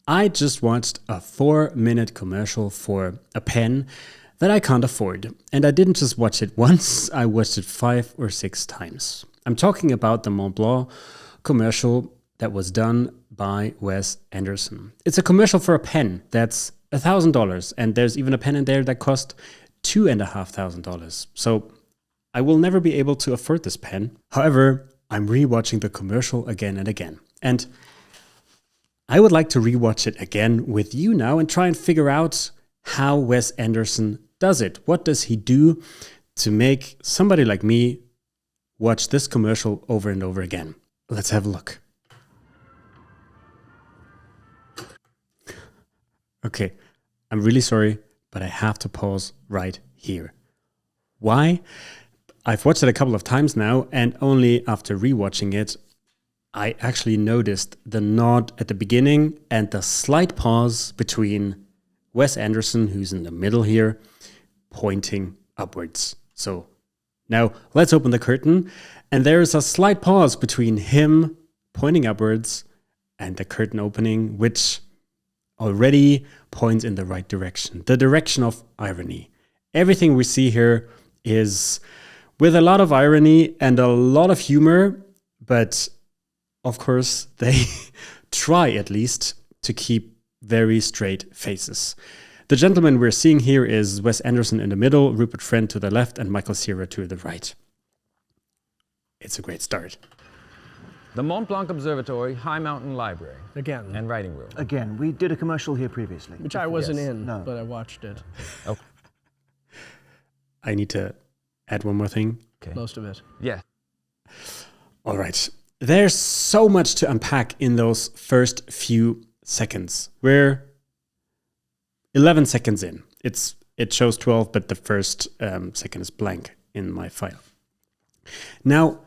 I just watched a 4-minute commercial for a pen that I can't afford. And I didn't just watch it once, I watched it 5 or 6 times. I'm talking about the Mont Blanc commercial that was done by Wes Anderson. It's a commercial for a pen that's $1,000, and there's even a pen in there that cost $2,500. So I will never be able to afford this pen. However, I'm rewatching the commercial again and again. And I would like to rewatch it again with you now and try and figure out how Wes Anderson does it. What does he do to make somebody like me watch this commercial over and over again? Let's have a look. Okay, I'm really sorry, but I have to pause right here. Why? I've watched it a couple of times now, and only after rewatching it, I actually noticed the nod at the beginning and the slight pause between Wes Anderson, who's in the middle here, pointing upwards. So now let's open the curtain, and there's a slight pause between him pointing upwards and the curtain opening, which already points in the right direction, the direction of irony. Everything we see here is with a lot of irony and a lot of humor, but of course they try at least to keep very straight faces. The gentleman we're seeing here is Wes Anderson in the middle, Rupert Friend to the left, and Michael Cera to the right. It's a great start. The Mont Blanc Observatory, High Mountain Library. Again. And writing room. Again, we did a commercial here previously. Which I wasn't in, No. but I watched it. Oh, I need to add one more thing. okay. Most of it. Yeah. All right. There's so much to unpack in those first few seconds. We're 11 seconds in. It shows 12, but the first second is blank in my file. Now,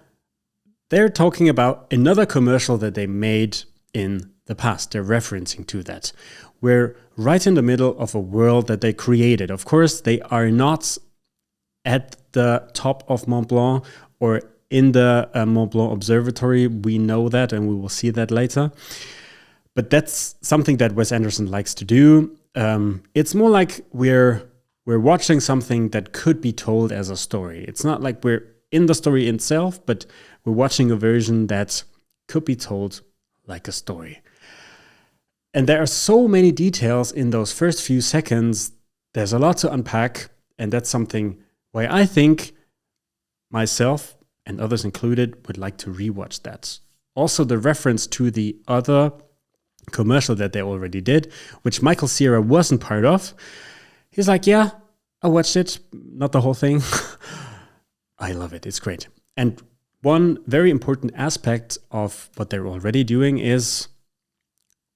they're talking about another commercial that they made in the past. They're referencing to that. We're right in the middle of a world that they created. Of course, they are not at the top of Mont Blanc or in the Mont Blanc Observatory. We know that, and we will see that later. But that's something that Wes Anderson likes to do. It's more like we're watching something that could be told as a story. It's not like we're in the story itself, but we're watching a version that could be told like a story. And there are so many details in those first few seconds. There's a lot to unpack, and that's something why I think myself and others included would like to rewatch that. Also, the reference to the other commercial that they already did, which Michael Cera wasn't part of. He's like, yeah, I watched it, not the whole thing. I love it. It's great. And one very important aspect of what they're already doing is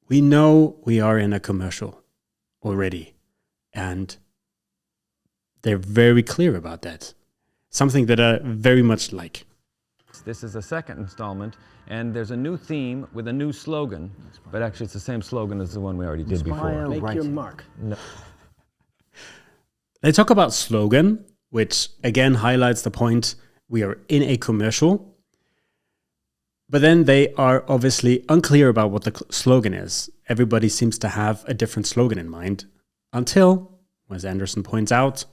we know we are in a commercial already. And they're very clear about that. Something that I very much like. This is the second installment, and there's a new theme with a new slogan, but actually it's the same slogan as the one we already did before. Make your mark. No. They talk about slogan, which again highlights the point we are in a commercial. But then they are obviously unclear about what the slogan is. Everybody seems to have a different slogan in mind until, Wes Anderson points out,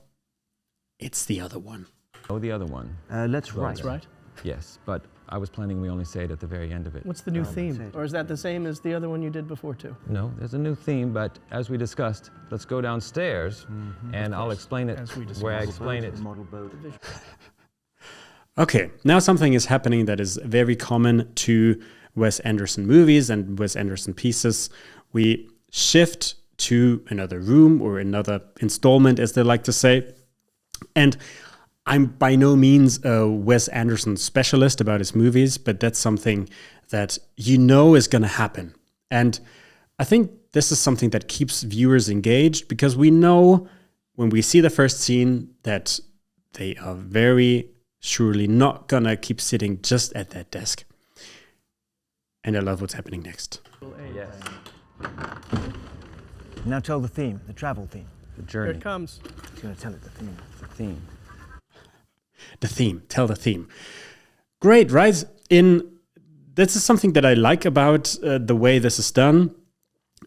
it's the other one. Oh, the other one. Let's write. That's right. Yes, but I was planning we only say it at the very end of it. What's the new theme? Or is that the same as the other one you did before, too? No, there's a new theme, but as we discussed, let's go downstairs and I'll explain it As we discussed. where I explain it. Model boat. Okay, now something is happening that is very common to Wes Anderson movies and Wes Anderson pieces. We shift to another room or another installment, as they like to say. And I'm by no means a Wes Anderson specialist about his movies, but that's something that you know is going to happen. And I think this is something that keeps viewers engaged because we know when we see the first scene that they are very surely not going to keep sitting just at that desk. And I love what's happening next. Yes, Now tell the theme, the travel theme. the Here journey, it comes. He's going to tell it the theme. the theme. The theme, tell the theme. Great, right? This is something that I like about the way this is done.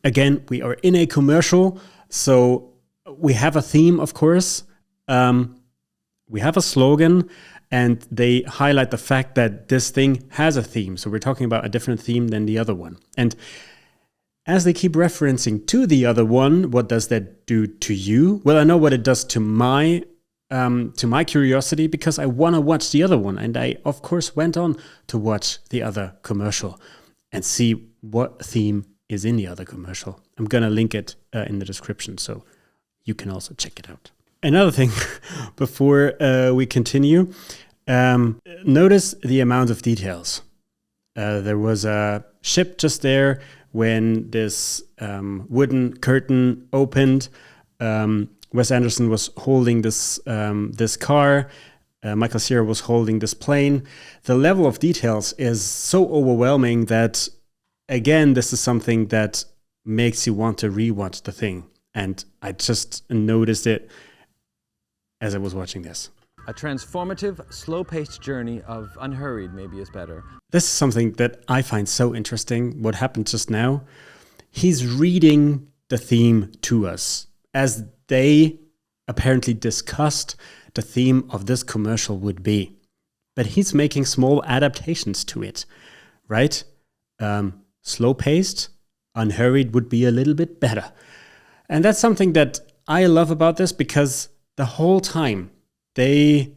again, we are in a commercial, so we have a theme, of course. We have a slogan, and they highlight the fact that this thing has a theme. So we're talking about a different theme than the other one. And as they keep referencing to the other one, what does that do to you? Well, I know what it does to my curiosity, because I want to watch the other one. And I, of course, went on to watch the other commercial and see what theme is in the other commercial. I'm going to link it in the description, so you can also check it out. Another thing before we continue, notice the amount of details. There was a ship just there when this wooden curtain opened. Wes Anderson was holding this car. Michael Cera was holding this plane. The level of details is so overwhelming that, again, this is something that makes you want to rewatch the thing. And I just noticed it as I was watching this. A transformative, slow-paced journey of unhurried, maybe is better. This is something that I find so interesting, what happened just now. He's reading the theme to us as they apparently discussed the theme of this commercial would be. But he's making small adaptations to it, right? Slow-paced, unhurried would be a little bit better. And that's something that I love about this, because the whole time they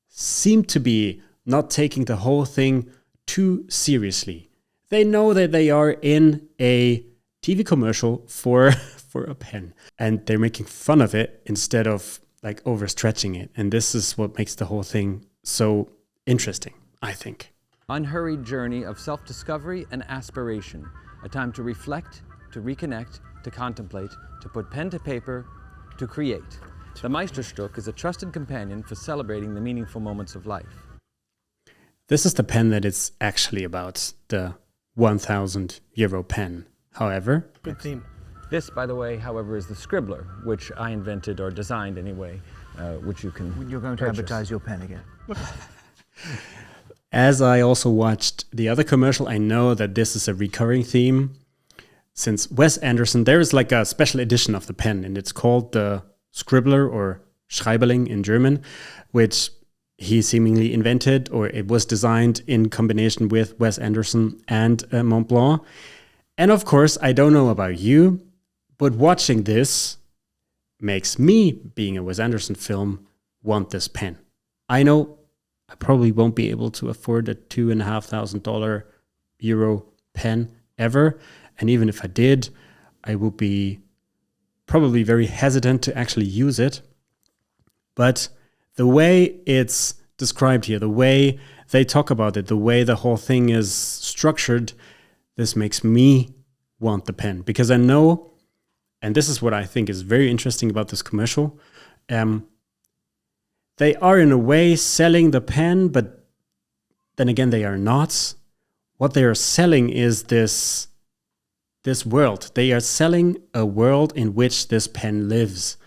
seem to be not taking the whole thing too seriously. They know that they are in a TV commercial for a pen, and they're making fun of it instead of like overstretching it. And this is what makes the whole thing so interesting, I think. Unhurried journey of self-discovery and aspiration. A time to reflect, to reconnect, to contemplate, to put pen to paper, to create. The Meisterstück is a trusted companion for celebrating the meaningful moments of life. This is the pen that it's actually about, the 1,000 euro pen. However, Good theme. This, by the way, however, is the Scribbler, which I invented or designed anyway, which you can You're going to purchase. advertise your pen again. as I also watched the other commercial, I know that this is a recurring theme. Since Wes Anderson, there is like a special edition of the pen, and it's called the Scribbler, or Schreiberling in German, which he seemingly invented, or it was designed in combination with Wes Anderson and Mont Blanc. And of course, I don't know about you, but watching this makes me, being a Wes Anderson film, want this pen. I know I probably won't be able to afford a $2,500 euro pen ever. And even if I did, I would be probably very hesitant to actually use it. But the way it's described here, the way they talk about it, the way the whole thing is structured, this makes me want the pen. Because I know, and this is what I think is very interesting about this commercial, they are in a way selling the pen, but then again they are not. What they are selling is this world. They are selling a world in which this pen lives.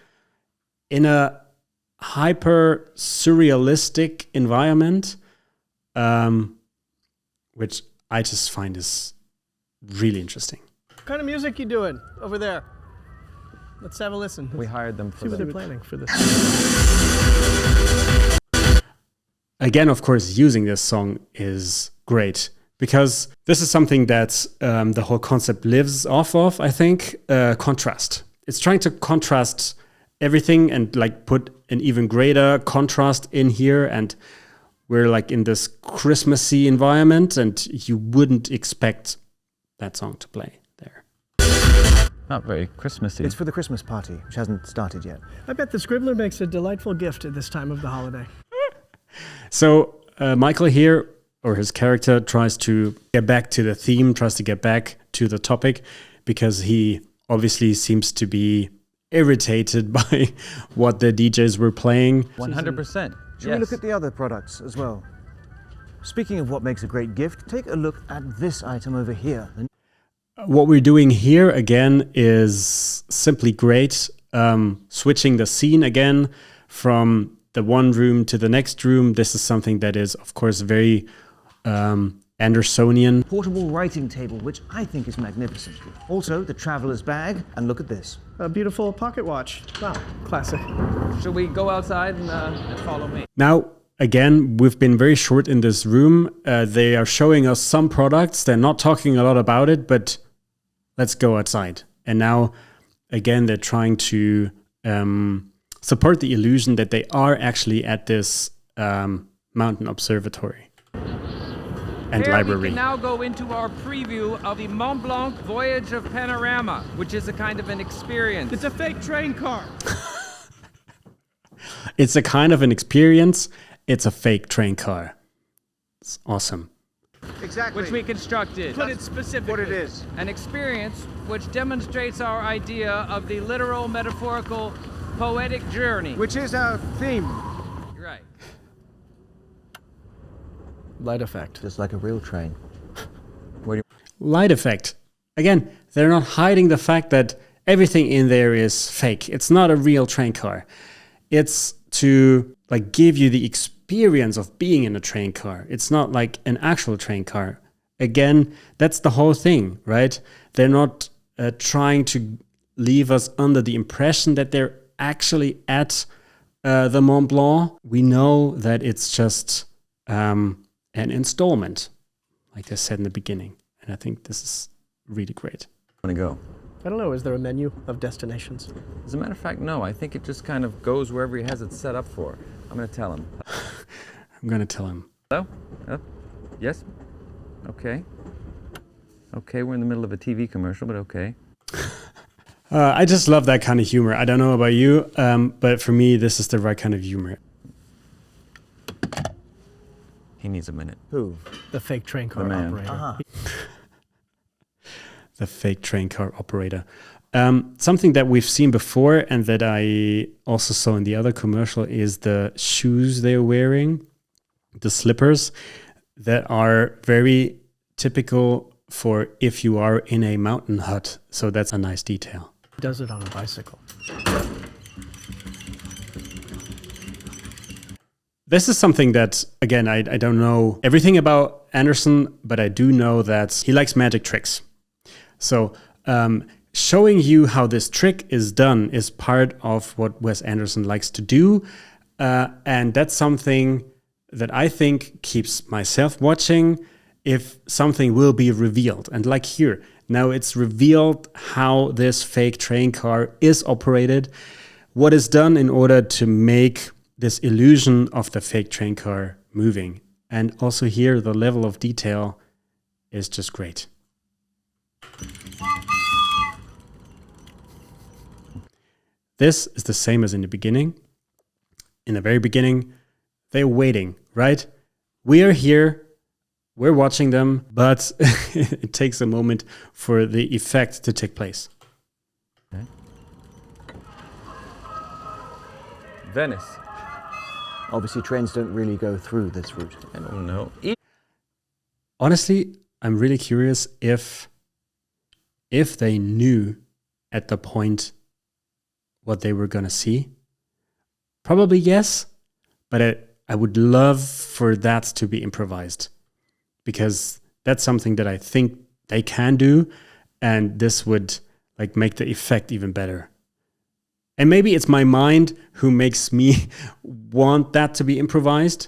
In a hyper surrealistic environment, which I just find is really interesting. What kind of music you doing over there? Let's have a listen. We hired them for See what they're the... planning for this. Again, of course, using this song is great, because this is something that the whole concept lives off of, I think, contrast. It's trying to contrast everything and like put an even greater contrast in here. And we're like in this Christmassy environment, and you wouldn't expect that song to play there. Not very Christmassy. It's for the Christmas party, which hasn't started yet. I bet the Scribbler makes a delightful gift at this time of the holiday. So Michael here, or his character, tries to get back to the theme, tries to get back to the topic, because he obviously seems to be irritated by what the DJs were playing. 100%. Should we look at the other products as well? Speaking of what makes a great gift, take a look at this item over here. What we're doing here again is simply great. Switching the scene again from the one room to the next room. This is something that is, of course, very Andersonian. Portable writing table, which I think is magnificent. Also, the traveler's bag, and look at this. A beautiful pocket watch. Wow, classic. Should we go outside and follow me? Now, again, we've been very short in this room. They are showing us some products. They're not talking a lot about it, but let's go outside. And now, again, they're trying to support the illusion that they are actually at this mountain observatory and library. We can now go into our preview of the Mont Blanc Voyage of Panorama, which is a kind of an experience. It's a fake train car. It's a kind of an experience. It's a fake train car. It's awesome. Exactly. Which we constructed. Put it specifically. What it is. An experience which demonstrates our idea of the literal, metaphorical, poetic journey. Which is our theme. Right. Light effect. Just like a real train. Light effect. Again, they're not hiding the fact that everything in there is fake. It's not a real train car. It's to like give you the experience of being in a train car. It's not like an actual train car. Again, that's the whole thing, right? They're not trying to leave us under the impression that they're actually at the Mont Blanc. We know that it's just an installment, like I said in the beginning. And I think this is really great. Want to go? I don't know, is there a menu of destinations? As a matter of fact, no. I think it just kind of goes wherever he has it set up for. I'm going to tell him. I'm going to tell him. Hello? Yes? Okay. Okay, we're in the middle of a TV commercial, but okay. I just love that kind of humor. I don't know about you, but for me, this is the right kind of humor. He needs a minute. Who? The fake train car The man. operator. Uh-huh. The fake train car operator. Something that we've seen before and that I also saw in the other commercial is the shoes they're wearing, the slippers that are very typical for if you are in a mountain hut. So that's a nice detail. Does it on a bicycle. This is something that, again, I don't know everything about Anderson, but I do know that he likes magic tricks. So showing you how this trick is done is part of what Wes Anderson likes to do. And that's something that I think keeps myself watching if something will be revealed. And like here, now it's revealed how this fake train car is operated, what is done in order to make this illusion of the fake train car moving. And also here, the level of detail is just great. This is the same as in the beginning. In the very beginning, they're waiting, right? We are here, we're watching them, but it takes a moment for the effect to take place. Okay. Venice. Obviously, trains don't really go through this route. I don't know. Honestly, I'm really curious if they knew at the point what they were going to see. Probably yes, but I would love for that to be improvised, because that's something that I think they can do, and this would like make the effect even better. And maybe it's my mind who makes me want that to be improvised,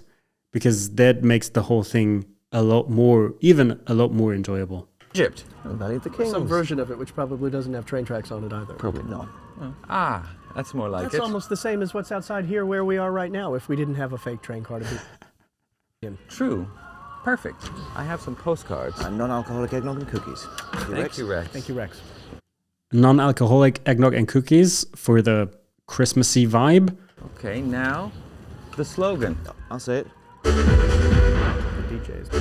because that makes the whole thing even a lot more enjoyable. Egypt. Valley of the Kings. Some version of it which probably doesn't have train tracks on it either. Probably not. Ah, that's more like That's it. almost the same as what's outside here where we are right now if we didn't have a fake train car to be in. True. Perfect. I have some postcards. And non-alcoholic eggnog and cookies. Thank you, Rex. Thank you, Rex. Non-alcoholic eggnog and cookies for the Christmassy vibe. Okay, now the slogan. I'll say it. The DJs.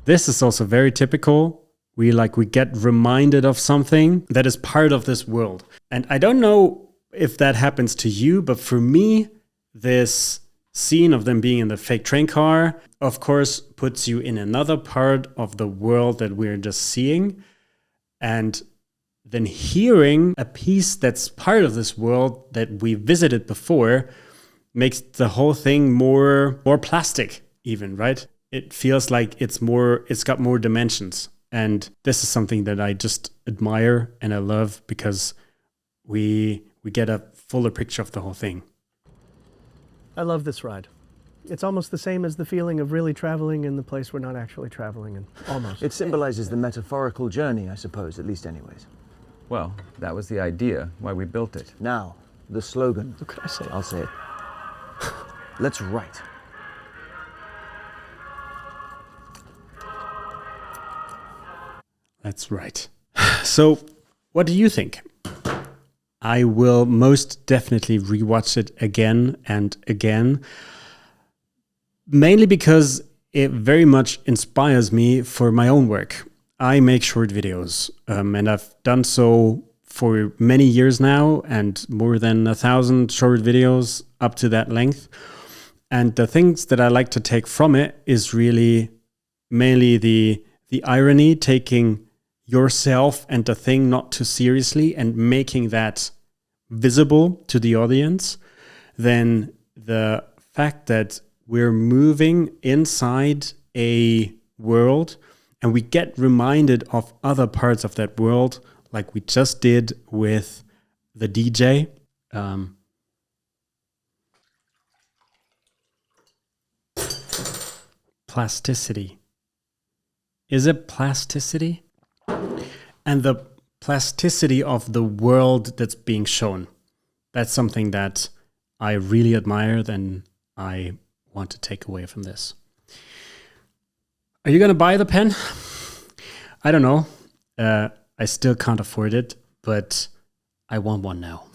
This is also very typical. We get reminded of something that is part of this world. And I don't know if that happens to you, but for me, this scene of them being in the fake train car, of course, puts you in another part of the world that we're just seeing. And then hearing a piece that's part of this world that we visited before makes the whole thing more plastic even, right? It feels like it's got more dimensions. And this is something that I just admire and I love, because we get a fuller picture of the whole thing. I love this ride. It's almost the same as the feeling of really traveling in the place we're not actually traveling in. Almost. It symbolizes the metaphorical journey, I suppose, at least anyways. Well, that was the idea, why we built it. Now, the slogan. What could I say? I'll say it. Let's write. That's right. So, what do you think? I will most definitely rewatch it again and again. Mainly because it very much inspires me for my own work. I make short videos, and I've done so for many years now, and more than 1,000 short videos up to that length. And the things that I like to take from it is really mainly the irony, taking yourself and the thing not too seriously and making that visible to the audience. Then the fact that we're moving inside a world and we get reminded of other parts of that world, like we just did with the DJ. Plasticity. Is it plasticity? And the plasticity of the world that's being shown. That's something that I really admire, and I want to take away from this. Are you going to buy the pen? I don't know. I still can't afford it, but I want one now.